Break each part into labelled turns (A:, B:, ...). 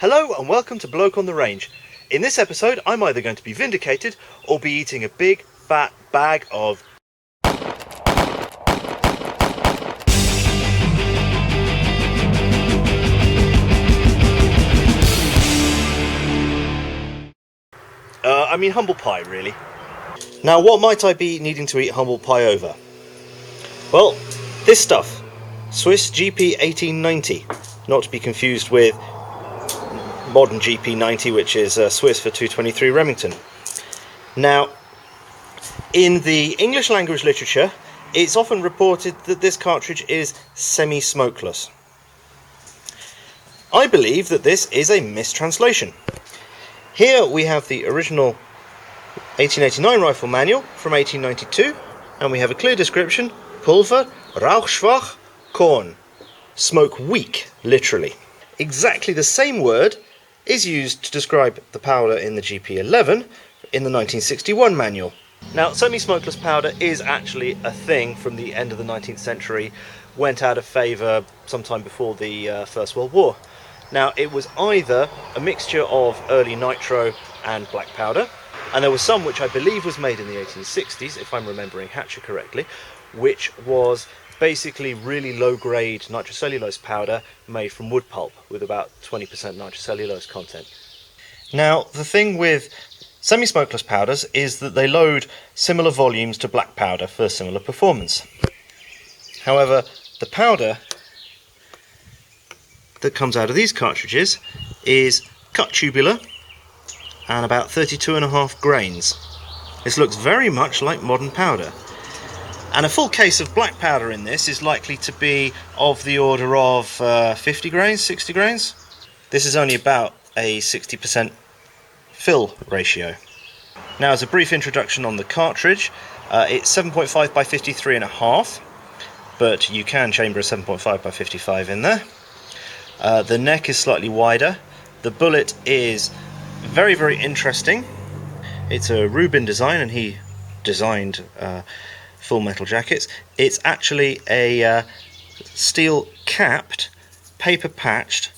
A: Hello and welcome to Bloke on the Range. In this episode I'm either going to be vindicated or be eating a big fat bag of humble pie really. Now what might I be needing to eat humble pie over? Well, this stuff, Swiss GP 1890, not to be confused with modern GP90, which is Swiss for 223 Remington. Now, in the English language literature, it's often reported that this cartridge is semi-smokeless. I believe that this is a mistranslation. Here we have the original 1889 rifle manual from 1892, and we have a clear description: Pulver, rauchschwach, Korn. Smoke weak, literally. Exactly the same word is used to describe the powder in the GP11 in the 1961 manual. Now, semi-smokeless powder is actually a thing from the end of the 19th century, went out of favour sometime before the First World War. Now, it was either a mixture of early nitro and black powder, and there was some which I believe was made in the 1860s, if I'm remembering Hatcher correctly, which was basically really low-grade nitrocellulose powder made from wood pulp with about 20% nitrocellulose content. Now, the thing with semi-smokeless powders is that they load similar volumes to black powder for similar performance. However, the powder that comes out of these cartridges is cut tubular and about 32.5 grains. This looks very much like modern powder. And a full case of black powder in this is likely to be of the order of 50 grains, 60 grains. This is only about a 60% fill ratio. Now, as a brief introduction on the cartridge, it's 7.5 by 53.5, but you can chamber a 7.5 by 55 in there. The neck is slightly wider. The bullet is very, very interesting. It's a Rubin design, and he designed full metal jackets. It's actually a steel capped, paper patched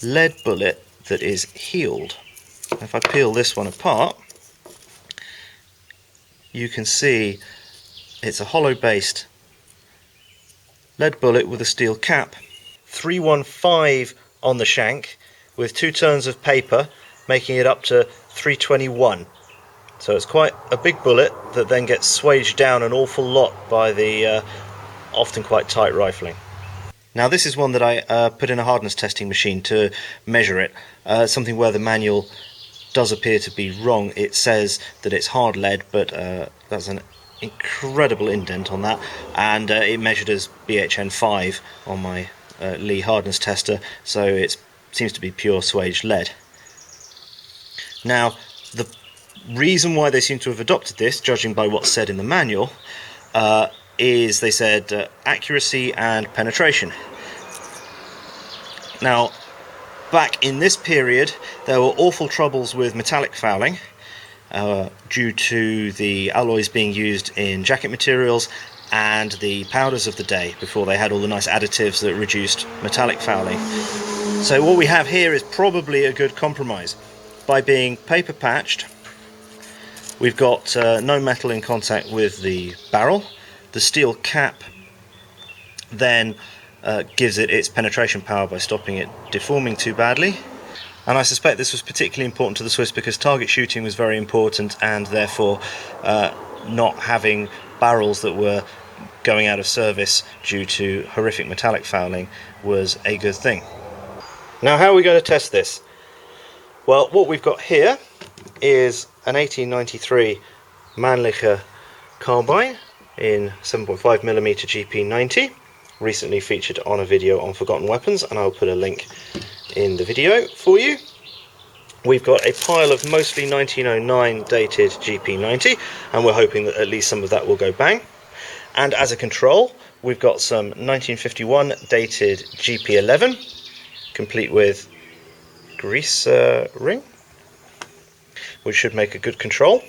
A: lead bullet that is heeled. If I peel this one apart, you can see it's a hollow based lead bullet with a steel cap. 315 on the shank with 2 turns of paper, making it up to 321. So it's quite a big bullet that then gets swaged down an awful lot by the often quite tight rifling. Now, this is one that I put in a hardness testing machine to measure it, something where the manual does appear to be wrong. It says that it's hard lead, but that's an incredible indent on that, and it measured as BHN5 on my Lee hardness tester, so it seems to be pure swaged lead. Now, the reason why they seem to have adopted this, judging by what's said in the manual, is they said accuracy and penetration. Now, back in this period, there were awful troubles with metallic fouling due to the alloys being used in jacket materials and the powders of the day, before they had all the nice additives that reduced metallic fouling. So what we have here is probably a good compromise. By being paper patched, we've got no metal in contact with the barrel. The steel cap then gives it its penetration power by stopping it deforming too badly. And I suspect this was particularly important to the Swiss because target shooting was very important, and therefore not having barrels that were going out of service due to horrific metallic fouling was a good thing. Now, how are we going to test this? Well, what we've got here is an 1893 Mannlicher carbine in 7.5mm GP90, recently featured on a video on forgotten weapons, and I'll put a link in the video for you. We've got a pile of mostly 1909 dated GP90, and we're hoping that at least some of that will go bang. And as a control, we've got some 1951 dated GP11, complete with grease ring, which should make a good control,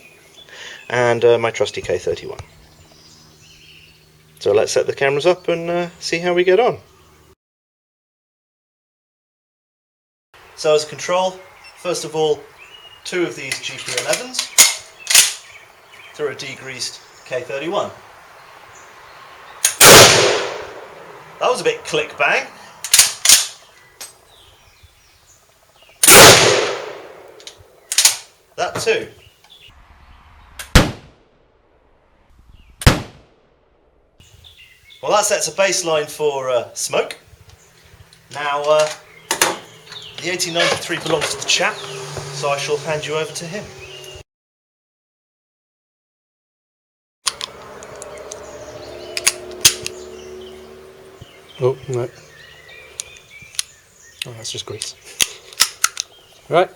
A: and my trusty K31. So let's set the cameras up and see how we get on. So as a control, first of all, 2 of these GP11s through a degreased K31. That was a bit click bang. That too. Well, that sets a baseline for smoke. Now, the 1893 belongs to the chap, so I shall hand you over to him.
B: Oh, no. Oh, that's just grease. Right.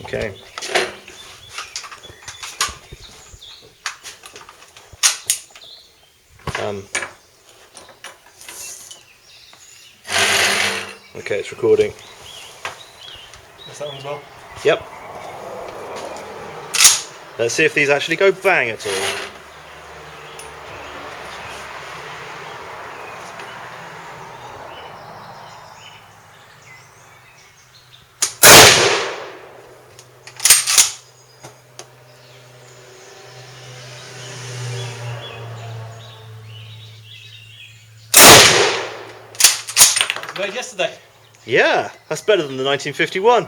A: Okay. Okay, it's recording.
B: That's that one as well.
A: Yep. Let's see if these actually go bang at all.
B: Made yesterday.
A: Yeah, that's better than the 1951.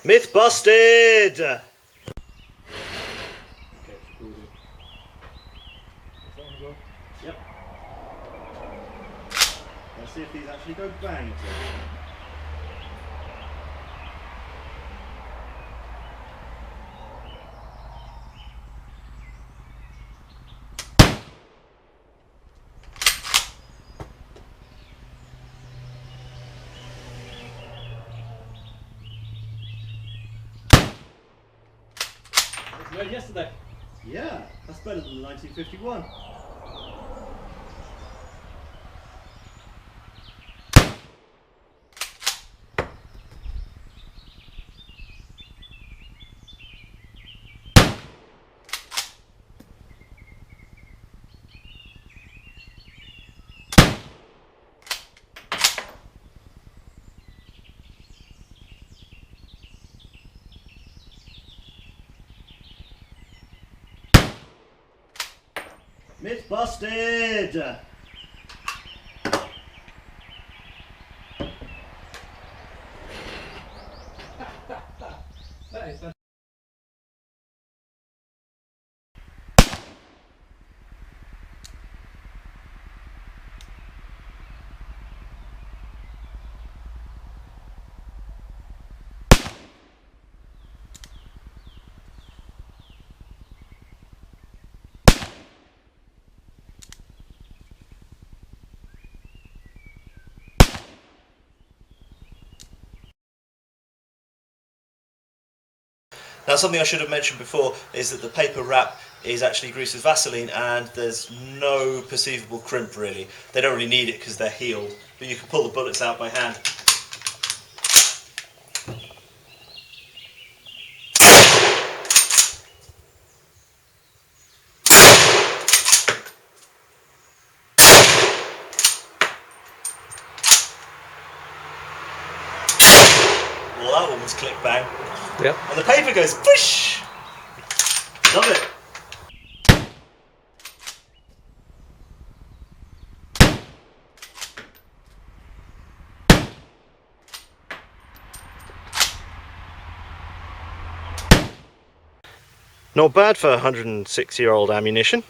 A: Myth busted!
B: Okay,
A: Yep. Let's see if these actually go bang at all.
B: Made yesterday.
A: Yeah, that's better than the 1951. Myth busted!
B: That is
A: Now, something I should have mentioned before is that the paper wrap is actually greased with Vaseline and there's no perceivable crimp really. They don't really need it because they're healed, but you can pull the bullets out by hand. Well, that one was click bang.
B: Yep.
A: And the paper goes whoosh! Love it. Not bad for 106-year-old ammunition.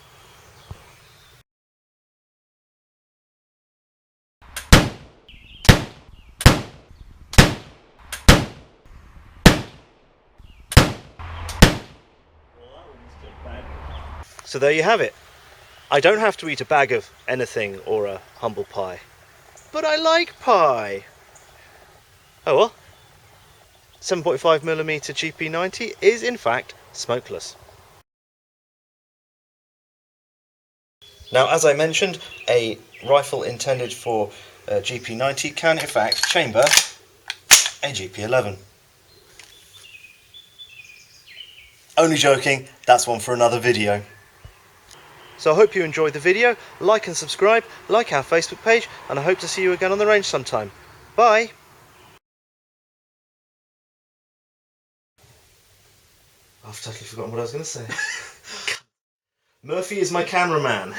A: So there you have it. I don't have to eat a bag of anything or a humble pie. But I like pie. Oh well. 7.5mm GP90 is in fact smokeless. Now, as I mentioned, a rifle intended for GP90 can in fact chamber a GP11. Only joking, that's one for another video. So I hope you enjoyed the video, like and subscribe, like our Facebook page, and I hope to see you again on the range sometime. Bye! I've totally forgotten what I was going to say. Murphy is my cameraman.